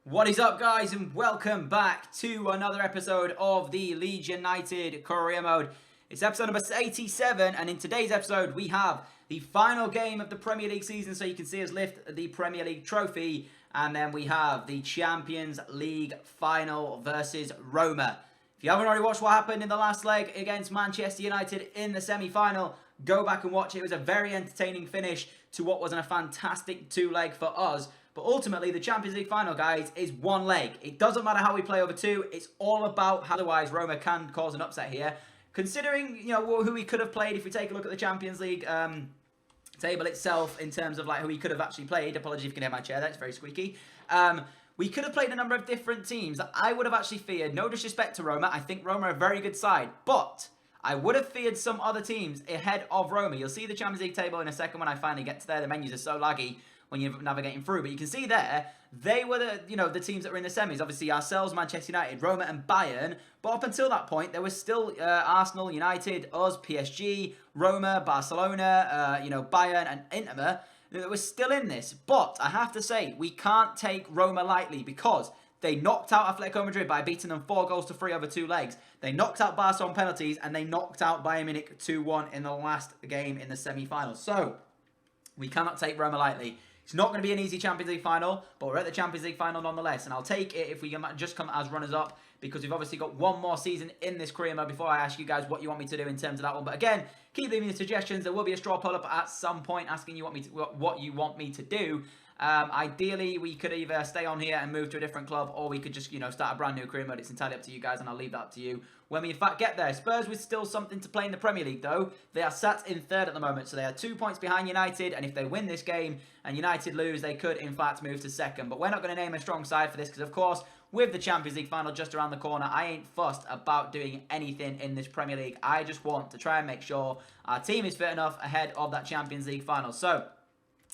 What is up, guys, and welcome back to another episode of the Leeds United Career Mode. It's episode number 87, and in today's episode we have the final game of the Premier League season, so you can see us lift the Premier League trophy, and then we have the Champions League final versus Roma. If you haven't already watched what happened in the last leg against Manchester United in the semi-final, go back and watch it. It was a very entertaining finish to what was a fantastic two-leg for us. But ultimately, the Champions League final, guys, is one leg. It doesn't matter how we play over two. It's all about how otherwise Roma can cause an upset here. Considering, who we could have played, if we take a look at the Champions League table itself in terms of who we could have actually played. Apologies if you can hear my chair. That's very squeaky. We could have played a number of different teams that I would have actually feared. No disrespect to Roma. I think Roma are a very good side. But I would have feared some other teams ahead of Roma. You'll see the Champions League table in a second when I finally get to there. The menus are so laggy when you're navigating through. But you can see there, they were the teams that were in the semis. Obviously, ourselves, Manchester United, Roma and Bayern. But up until that point, there was still Arsenal, United, us, PSG, Roma, Barcelona, Bayern and Inter that was still in this. But I have to say, we can't take Roma lightly because they knocked out Atletico Madrid by beating them 4-3 over two legs. They knocked out Barca on penalties, and they knocked out Bayern Munich 2-1 in the last game in the semi-finals. So, we cannot take Roma lightly. It's not going to be an easy Champions League final, but we're at the Champions League final nonetheless. And I'll take it if we can just come as runners-up, because we've obviously got one more season in this career mode before I ask you guys what you want me to do in terms of that one. But again, keep leaving your suggestions. There will be a straw poll up at some point asking you what you want me to do. Ideally, we could either stay on here and move to a different club, or we could just, start a brand new career mode. It's entirely up to you guys, and I'll leave that up to you when we in fact get there. Spurs with still something to play in the Premier League, though. They are sat in third at the moment, so they are 2 points behind United, and if they win this game and United lose, they could in fact move to second. But we're not going to name a strong side for this, because of course, with the Champions League final just around the corner, I ain't fussed about doing anything in this Premier League. I just want to try and make sure our team is fit enough ahead of that Champions League final. So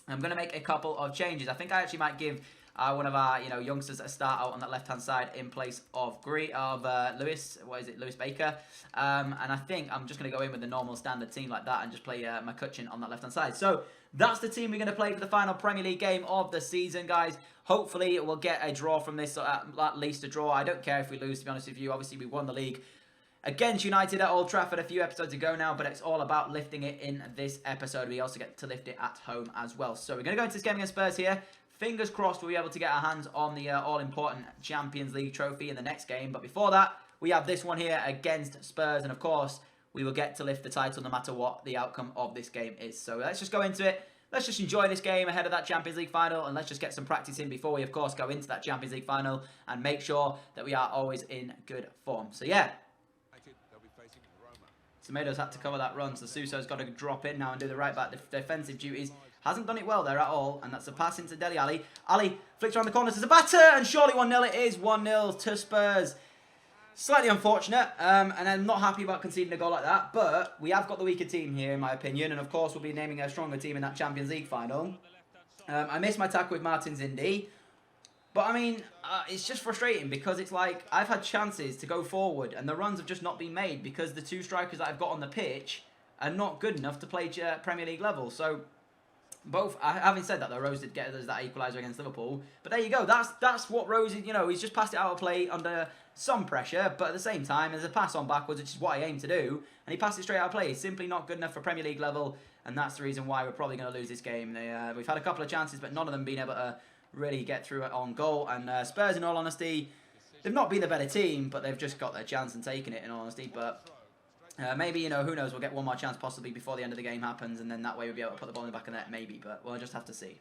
I'm going to make a couple of changes. I think I actually might give one of our youngsters a start out on that left-hand side in place of Lewis. Lewis Baker. And I think I'm just going to go in with the normal standard team like that and just play McCutcheon on that left-hand side. So that's the team we're going to play for the final Premier League game of the season, guys. Hopefully we'll get a draw from this, at least a draw. I don't care if we lose, to be honest with you. Obviously, we won the league against United at Old Trafford a few episodes ago now, but it's all about lifting it in this episode. We also get to lift it at home as well. So we're going to go into this game against Spurs here. Fingers crossed we'll be able to get our hands on the all-important Champions League trophy in the next game. But before that, we have this one here against Spurs. And of course, we will get to lift the title no matter what the outcome of this game is. So let's just go into it. Let's just enjoy this game ahead of that Champions League final, and let's just get some practice in before we, of course, go into that Champions League final and make sure that we are always in good form. So yeah, Tomatoes had to cover that run, so Suso's got to drop in now and do the right back defensive duties. Hasn't done it well there at all, and that's a pass into Dele Alli. Ali flicks around the corner to Zapata, and surely 1-0 it is. 1-0 to Spurs. Slightly unfortunate, and I'm not happy about conceding a goal like that, but we have got the weaker team here, in my opinion, and of course we'll be naming a stronger team in that Champions League final. I missed my tackle with Martins Indy. But, I mean, it's just frustrating because it's like I've had chances to go forward and the runs have just not been made because the two strikers that I've got on the pitch are not good enough to play Premier League level. So, having said that, though, Rose did get us that equaliser against Liverpool. But there you go. That's what Rose, he's just passed it out of play under some pressure. But at the same time, there's a pass on backwards, which is what I aim to do. And he passed it straight out of play. It's simply not good enough for Premier League level. And that's the reason why we're probably going to lose this game. We've had a couple of chances, but none of them been able to really get through it on goal. And Spurs, in all honesty, they've not been the better team, but they've just got their chance and taken it, in all honesty. But maybe, who knows, we'll get one more chance possibly before the end of the game happens, and then that way we'll be able to put the ball in the back of the net, maybe, but we'll just have to see.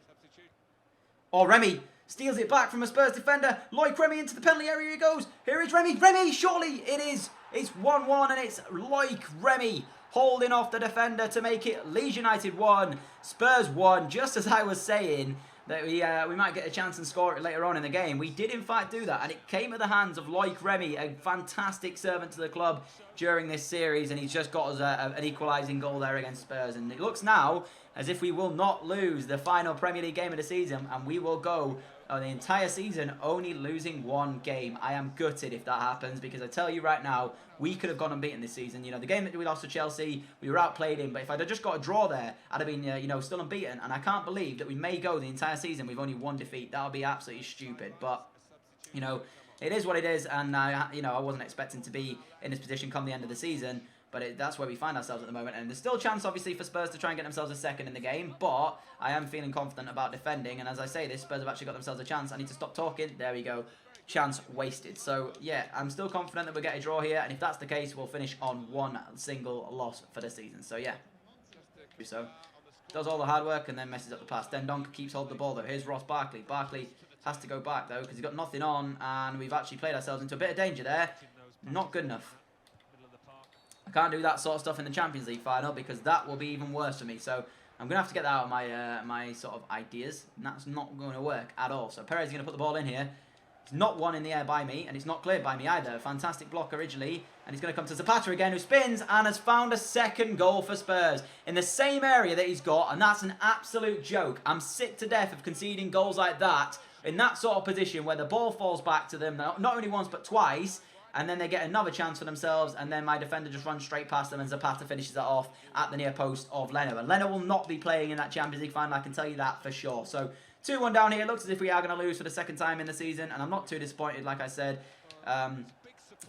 Oh, Remy steals it back from a Spurs defender. Loic Remy into the penalty area he goes. Here is Remy. Remy, surely it is. It's 1-1, and it's Loic Remy holding off the defender to make it Leeds United 1, Spurs 1, just as I was saying that we might get a chance and score it later on in the game. We did in fact do that, and it came at the hands of Loic Remy, a fantastic servant to the club during this series, and he's just got us an equalising goal there against Spurs. And it looks now as if we will not lose the final Premier League game of the season, and we will go the entire season only losing one game. I am gutted if that happens, because I tell you right now, we could have gone unbeaten this season. The game that we lost to Chelsea, we were outplayed in, but if I'd have just got a draw there, I'd have been, still unbeaten. And I can't believe that we may go the entire season with only one defeat. That would be absolutely stupid. But you know, it is what it is, and you know, I wasn't expecting to be in this position come the end of the season, but that's where we find ourselves at the moment, and there's still a chance, obviously, for Spurs to try and get themselves a second in the game, but I am feeling confident about defending, and as I say this, Spurs have actually got themselves a chance. I need to stop talking. There we go. Chance wasted. So, yeah, I'm still confident that we'll get a draw here, and if that's the case, we'll finish on one single loss for the season. So, yeah. So, does all the hard work and then messes up the pass. Then Donk keeps hold the ball, though. Here's Ross Barkley. Barkley has to go back, though, because he's got nothing on, and we've actually played ourselves into a bit of danger there. Not good enough. I can't do that sort of stuff in the Champions League final, because that will be even worse for me. So, I'm going to have to get that out of my my sort of ideas, and that's not going to work at all. So, Perez is going to put the ball in here. It's not one in the air by me, and it's not cleared by me either. Fantastic block originally, and he's going to come to Zapata again, who spins and has found a second goal for Spurs in the same area that he's got, and that's an absolute joke. I'm sick to death of conceding goals like that in that sort of position where the ball falls back to them, not only once but twice, and then they get another chance for themselves, and then my defender just runs straight past them, and Zapata finishes it off at the near post of Leno. And Leno will not be playing in that Champions League final, I can tell you that for sure. So, 2-1 down here. It looks as if we are going to lose for the second time in the season, and I'm not too disappointed, like I said. I'm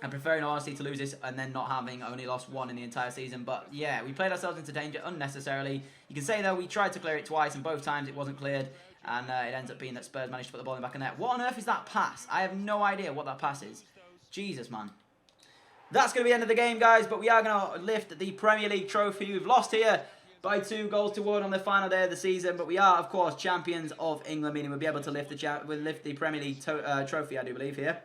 preferring, honestly, to lose this and then not having only lost one in the entire season. But, yeah, we played ourselves into danger unnecessarily. You can say, though, we tried to clear it twice, and both times it wasn't cleared, and it ends up being that Spurs managed to put the ball in the back of the net. What on earth is that pass? I have no idea what that pass is. Jesus, man. That's going to be the end of the game, guys, but we are going to lift the Premier League trophy. We've lost here by 2 goals to 1 on the final day of the season, but we are, of course, champions of England, meaning we'll be able to lift the Premier League trophy, I do believe, here.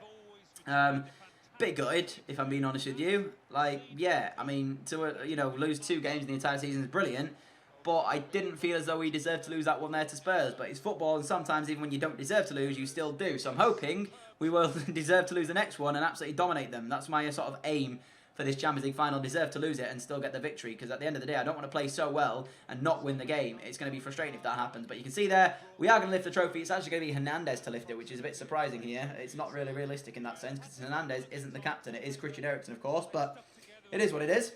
Bit gutted, if I'm being honest with you. Like, yeah, I mean, to you know, lose 2 games in the entire season is brilliant, but I didn't feel as though we deserved to lose that one there to Spurs. But it's football, and sometimes even when you don't deserve to lose, you still do. So I'm hoping we will deserve to lose the next one and absolutely dominate them. That's my sort of aim for this Champions League final. Deserve to lose it and still get the victory, because at the end of the day, I don't want to play so well and not win the game. It's going to be frustrating if that happens. But you can see there, we are going to lift the trophy. It's actually going to be Hernandez to lift it, which is a bit surprising here. It's not really realistic in that sense, because Hernandez isn't the captain. It is Christian Eriksen, of course, but it is what it is.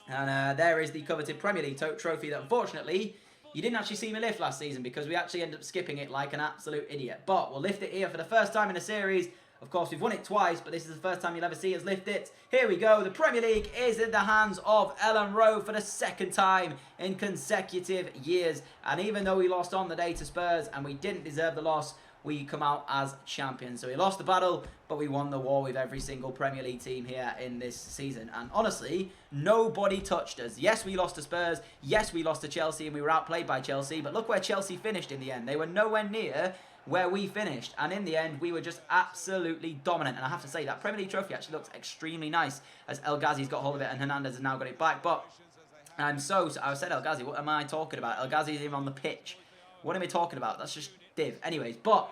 And there is the coveted Premier League trophy that, unfortunately, you didn't actually see me lift last season, because we actually ended up skipping it like an absolute idiot. But we'll lift it here for the first time in the series. Of course, we've won it twice, but this is the first time you'll ever see us lift it. Here we go. The Premier League is in the hands of Elland Road for the second time in consecutive years. And even though we lost on the day to Spurs and we didn't deserve the loss, we come out as champions. So we lost the battle, but we won the war with every single Premier League team here in this season. And honestly, nobody touched us. Yes, we lost to Spurs. Yes, we lost to Chelsea and we were outplayed by Chelsea. But look where Chelsea finished in the end. They were nowhere near where we finished, and in the end we were just absolutely dominant. And I have to say, that Premier League trophy actually looks extremely nice as El Ghazi's got hold of it and Hernandez has now got it back. But I said El Ghazi, what am I talking about? El Ghazi is even on the pitch. What am I talking about? That's just div. Anyways, but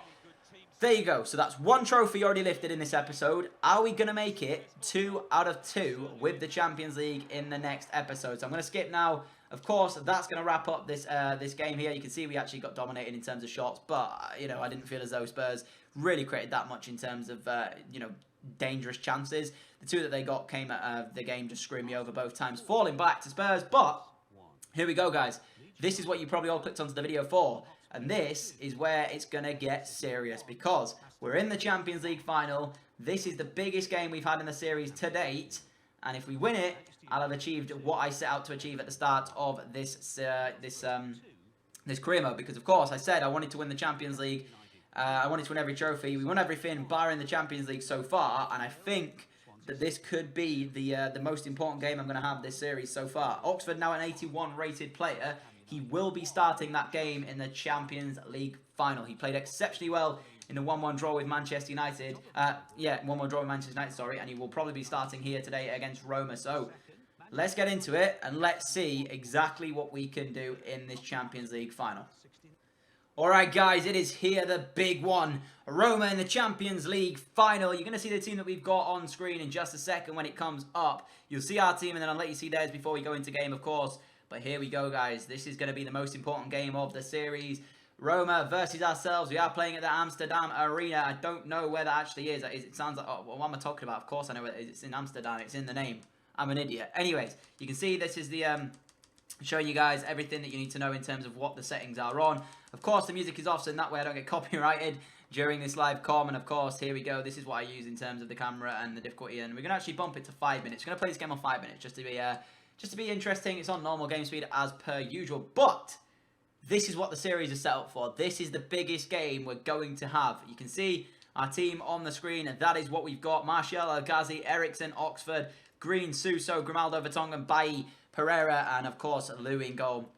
there you go. So that's 1 trophy already lifted in this episode. Are we going to make it 2 out of 2 with the Champions League in the next episode? So I'm going to skip now. Of course, that's going to wrap up this this game here. You can see we actually got dominated in terms of shots, but, you know, I didn't feel as though Spurs really created that much in terms of, you know, dangerous chances. The 2 that they got came at the game just screwing me over both times, falling back to Spurs. But here we go, guys. This is what you probably all clicked onto the video for, and this is where it's going to get serious, because we're in the Champions League final. This is the biggest game we've had in the series to date, and if we win it, I'll have achieved what I set out to achieve at the start of this career mode. Because, of course, I said I wanted to win the Champions League. I wanted to win every trophy. We won everything barring the Champions League so far. And I think that this could be the most important game I'm going to have this series so far. Oxford now an 81 rated player. He will be starting that game in the Champions League final. He played exceptionally well in the 1-1 draw with Manchester United. 1-1 draw with Manchester United, sorry. And he will probably be starting here today against Roma. So let's get into it and let's see exactly what we can do in this Champions League final. Alright guys, it is here, the big one. Roma in the Champions League final. You're going to see the team that we've got on screen in just a second when it comes up. You'll see our team and then I'll let you see theirs before we go into game, of course. But here we go, guys. This is going to be the most important game of the series. Roma versus ourselves. We are playing at the Amsterdam Arena. I don't know where that actually is. It sounds like, oh, what am I talking about? Of course I know where it is. It's in Amsterdam. It's in the name. I'm an idiot. Anyways, you can see this is the showing you guys everything that you need to know in terms of what the settings are on. Of course, the music is off, so in that way I don't get copyrighted. during this live comm. And of course, here we go. This is what I use in terms of the camera and the difficulty. And we're going to actually bump it to 5 minutes. We're going to play this game on 5 minutes just to be interesting. It's on normal game speed as per usual. But this is what the series is set up for. This is the biggest game we're going to have. You can see our team on the screen, and that is what we've got. Martial, El Ghazi, Ericsson, Oxford, Green, Suso, Grimaldo, Vertonghen, Bailly, Pereira, and of course, Lou in goal.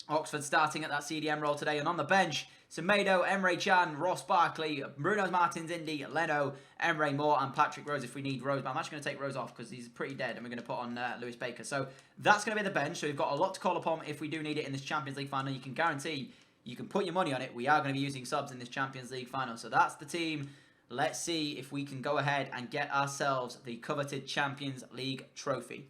Oxford starting at that CDM role today, and on the bench, Semedo, Emre Can, Ross Barkley, Bruno Martins, Indy, Leno, Emre Moore, and Patrick Rose if we need Rose. But I'm actually going to take Rose off because he's pretty dead, and we're going to put on Lewis Baker. So that's going to be the bench. So we've got a lot to call upon if we do need it in this Champions League final. You can guarantee, you can put your money on it, we are going to be using subs in this Champions League final. So that's the team. Let's see if we can go ahead and get ourselves the coveted Champions League trophy.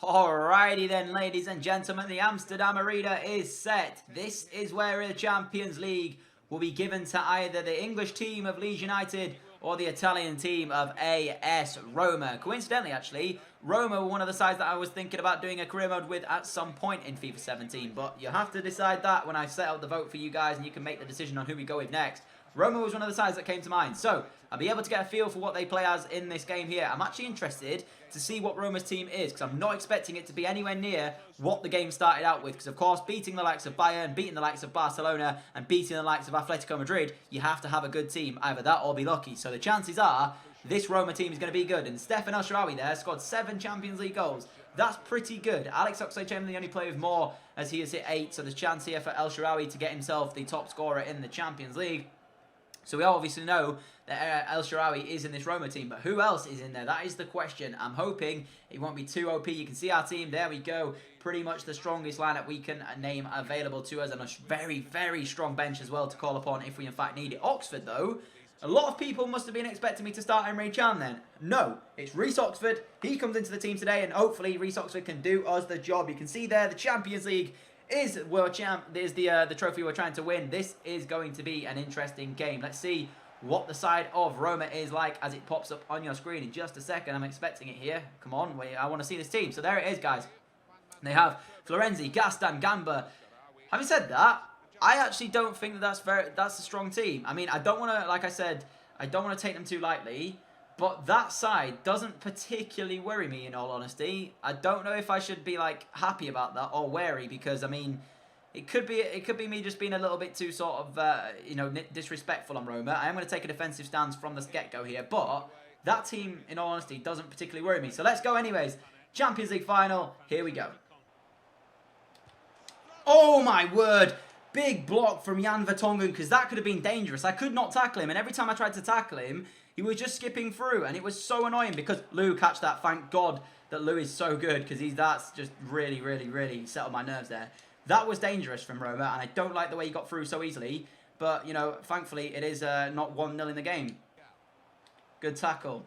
Alrighty then, ladies and gentlemen, the Amsterdam Arena is set. This is where the Champions League will be given to either the English team of Leeds United or the Italian team of AS Roma. Coincidentally, actually, Roma were one of the sides that I was thinking about doing a career mode with at some point in FIFA 17. But you have to decide that when I set out the vote for you guys, and you can make the decision on who we go with next. Roma was one of the sides that came to mind. So I'll be able to get a feel for what they play as in this game here. I'm actually interested to see what Roma's team is, because I'm not expecting it to be anywhere near what the game started out with. Because, of course, beating the likes of Bayern, beating the likes of Barcelona, and beating the likes of Atletico Madrid, you have to have a good team. Either that or be lucky. So the chances are this Roma team is going to be good. And Stefan El Shaarawy there scored 7 Champions League goals. That's pretty good. Alex Oxlade-Chamberlain, the only player with more, as he has hit 8. So there's chance here for El Shaarawy to get himself the top scorer in the Champions League. So we obviously know that El Shaarawy is in this Roma team, but who else is in there? That is the question. I'm hoping it won't be too OP. You can see our team. There we go. Pretty much the strongest lineup we can name available to us, and a very, very strong bench as well to call upon if we in fact need it. Oxford, though, a lot of people must have been expecting me to start Emre Can then. No, it's Reece Oxford. He comes into the team today, and hopefully Reece Oxford can do us the job. You can see there the Champions League is world champ. There's the trophy we're trying to win. This is going to be an interesting game. Let's see what the side of Roma is like as it pops up on your screen in just a second. I'm expecting it here. Come on, I want to see this team. So there it is, guys. They have Florenzi, Gaston, Gamba. Having said that, I actually don't think that that's a strong team. I mean, I don't want to, like I said, I don't want to take them too lightly. But that side doesn't particularly worry me, in all honesty. I don't know if I should be like happy about that or wary, because I mean, it could be me just being a little bit too sort of disrespectful on Roma. I am going to take a defensive stance from the get-go here, but that team, in all honesty, doesn't particularly worry me. So let's go anyways. Champions League final. Here we go. Oh my word! Big block from Jan Vertonghen, because that could have been dangerous. I could not tackle him, and every time I tried to tackle him, he was just skipping through, and it was so annoying because Lou catch that. Thank God that Lou is so good, because that's just really, really, really settled my nerves there. That was dangerous from Roma, and I don't like the way he got through so easily. But, you know, thankfully, it is not 1-0 in the game. Good tackle.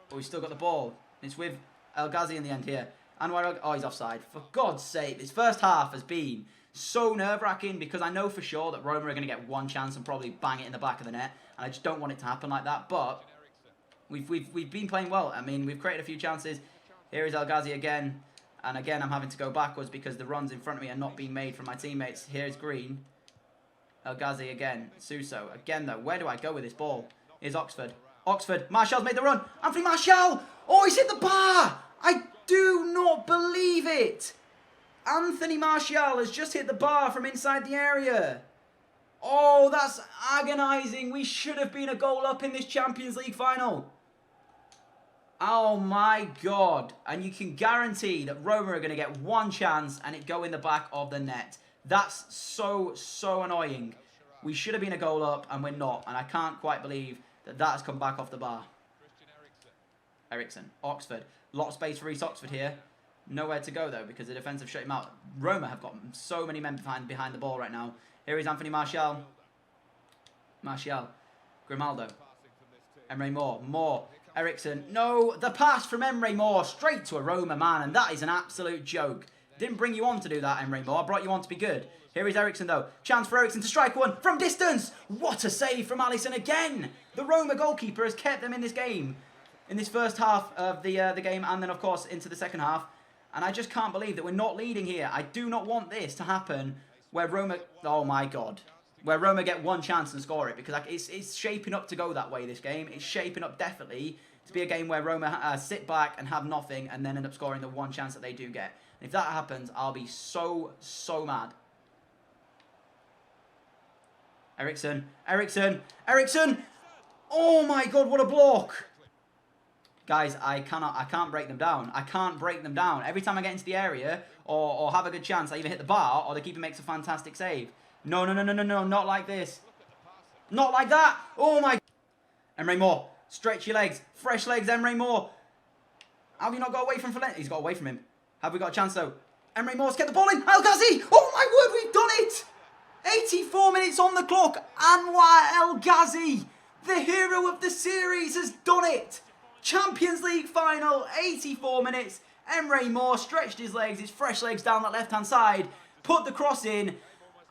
But we've still got the ball. It's with El Ghazi in the end here. Anwar, oh, he's offside. For God's sake, this first half has been so nerve-wracking, because I know for sure that Roma are going to get one chance and probably bang it in the back of the net. And I just don't want it to happen like that. But we've been playing well. I mean, we've created a few chances. Here is El Ghazi again. And again, I'm having to go backwards because the runs in front of me are not being made from my teammates. Here's Green. El Ghazi again. Suso. Again, though, where do I go with this ball? Here's Oxford. Oxford. Martial's made the run. Anthony Martial! Oh, he's hit the bar! I do not believe it! Anthony Martial has just hit the bar from inside the area. Oh, that's agonising. We should have been a goal up in this Champions League final. Oh my God. And you can guarantee that Roma are going to get one chance and it go in the back of the net. That's so, so annoying. We should have been a goal up and we're not. And I can't quite believe that that has come back off the bar. Ericsson, Oxford. Lot of space for Reece Oxford here. Nowhere to go though, because the defence have shut him out. Roma have got so many men behind the ball right now. Here is Anthony Martial. Martial. Grimaldo. Emre Moore. Moore. Ericsson. No, the pass from Emre Moore straight to a Roma man, and that is an absolute joke. Didn't bring you on to do that, Emre Moore. I brought you on to be good. Here is Ericsson though. Chance for Ericsson to strike one from distance. What a save from Alisson again. The Roma goalkeeper has kept them in this game. In this first half of the game, and then of course into the second half. And I just can't believe that we're not leading here. I do not want this to happen where Roma... Oh my God. where Roma get one chance and score it, because like, it's shaping up to go that way, this game. It's shaping up definitely to be a game where Roma sit back and have nothing and then end up scoring the one chance that they do get. And if that happens, I'll be so mad. Eriksson. Oh my god, what a block. Guys, I can't break them down. I can't break them down. Every time I get into the area or have a good chance, I either hit the bar or the keeper makes a fantastic save. No, not like this. Not like that. Oh my. Emre Moore, stretch your legs. Fresh legs, Emre Moore. Have you not got away from Valente? He's got away from him. Have we got a chance though? Emre Moore's get the ball in. El Ghazi. Oh my word, we've done it. 84 minutes on the clock. Anwar El Ghazi, the hero of the series, has done it. Champions League final, 84 minutes. Emre Moore stretched his legs, his fresh legs down that left-hand side, put the cross in,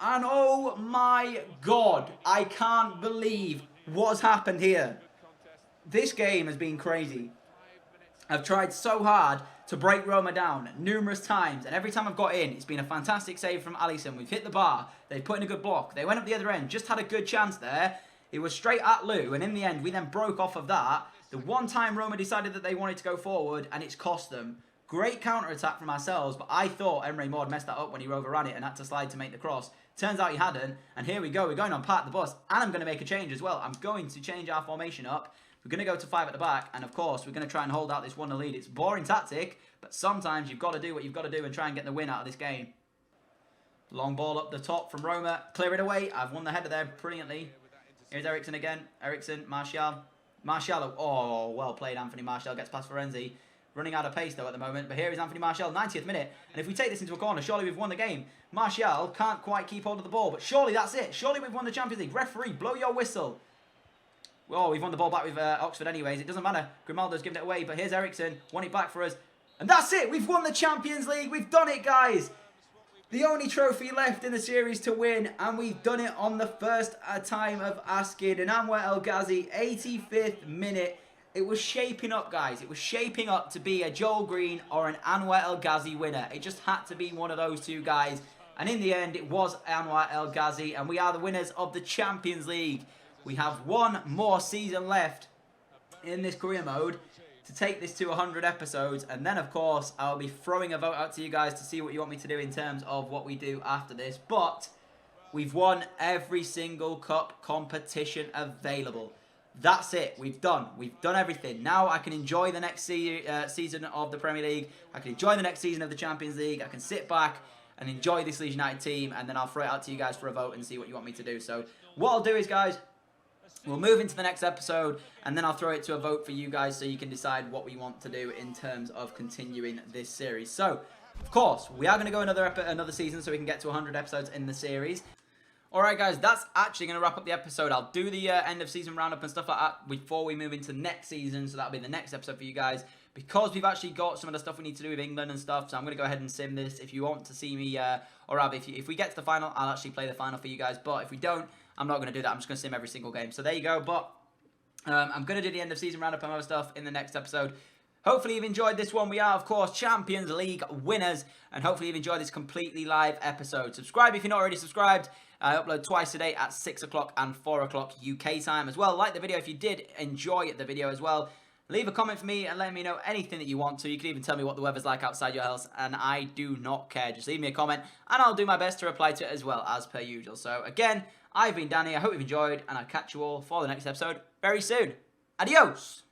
and oh my god, I can't believe what's happened here. This game has been crazy. I've tried so hard to break Roma down numerous times, and every time I've got in, it's been a fantastic save from Alisson. We've hit the bar, they've put in a good block, they went up the other end, just had a good chance there. It was straight at Lou, and in the end, we then broke off of that. The one time Roma decided that they wanted to go forward, and it's cost them. Great counter-attack from ourselves, but I thought Emre Moore had messed that up when he overran it and had to slide to make the cross. Turns out he hadn't, and here we go. We're going on Park the Bus, and I'm going to make a change as well. I'm going to change our formation up. We're going to go to 5 at the back, and of course, we're going to try and hold out this 1-0 lead. It's a boring tactic, but sometimes you've got to do what you've got to do and try and get the win out of this game. Long ball up the top from Roma. Clear it away. I've won the header there brilliantly. Here's Eriksson again. Eriksson, Martial. Martial, oh, well played, Anthony Martial. Gets past Florenzi. Running out of pace, though, at the moment. But here is Anthony Martial, 90th minute. And if we take this into a corner, surely we've won the game. Martial can't quite keep hold of the ball, but surely that's it. Surely we've won the Champions League. Referee, blow your whistle. Oh, we've won the ball back with Oxford anyways. It doesn't matter. Grimaldo's given it away, but here's Eriksson. Won it back for us. And that's it. We've won the Champions League. We've done it, guys. The only trophy left in the series to win, and we've done it on the first time of asking. And Anwar El Ghazi, 85th minute. It was shaping up, guys. It was shaping up to be a Joel Green or an Anwar El Ghazi winner. It just had to be one of those two guys. And in the end, it was Anwar El Ghazi, and we are the winners of the Champions League. We have one more season left in this career mode to take this to 100 episodes, and then of course I'll be throwing a vote out to you guys to see what you want me to do in terms of what we do after this. But we've won every single cup competition available. That's it. We've done everything. Now I can enjoy the next season of the Premier League. I can enjoy the next season of the Champions League. I can sit back and enjoy this Leeds United team, and then I'll throw it out to you guys for a vote and see what you want me to do. So what I'll do is, guys, we'll move into the next episode, and then I'll throw it to a vote for you guys so you can decide what we want to do in terms of continuing this series. So, of course, we are going to go another season so we can get to 100 episodes in the series. Alright guys, that's actually going to wrap up the episode. I'll do the end of season roundup and stuff like that before we move into next season, so that'll be the next episode for you guys. Because we've actually got some of the stuff we need to do with England and stuff, so I'm going to go ahead and sim this. If you want to see me, or rather, if we get to the final, I'll actually play the final for you guys. But if we don't, I'm not going to do that. I'm just going to sim every single game. So there you go. But I'm going to do the end of season roundup and other stuff in the next episode. Hopefully you've enjoyed this one. We are, of course, Champions League winners. And hopefully you've enjoyed this completely live episode. Subscribe if you're not already subscribed. I upload twice a day at 6 o'clock and 4 o'clock UK time as well. Like the video if you did enjoy the video as well. Leave a comment for me and let me know anything that you want to. You can even tell me what the weather's like outside your house, and I do not care. Just leave me a comment, and I'll do my best to reply to it as well, as per usual. So, again, I've been Danny. I hope you've enjoyed, and I'll catch you all for the next episode very soon. Adios!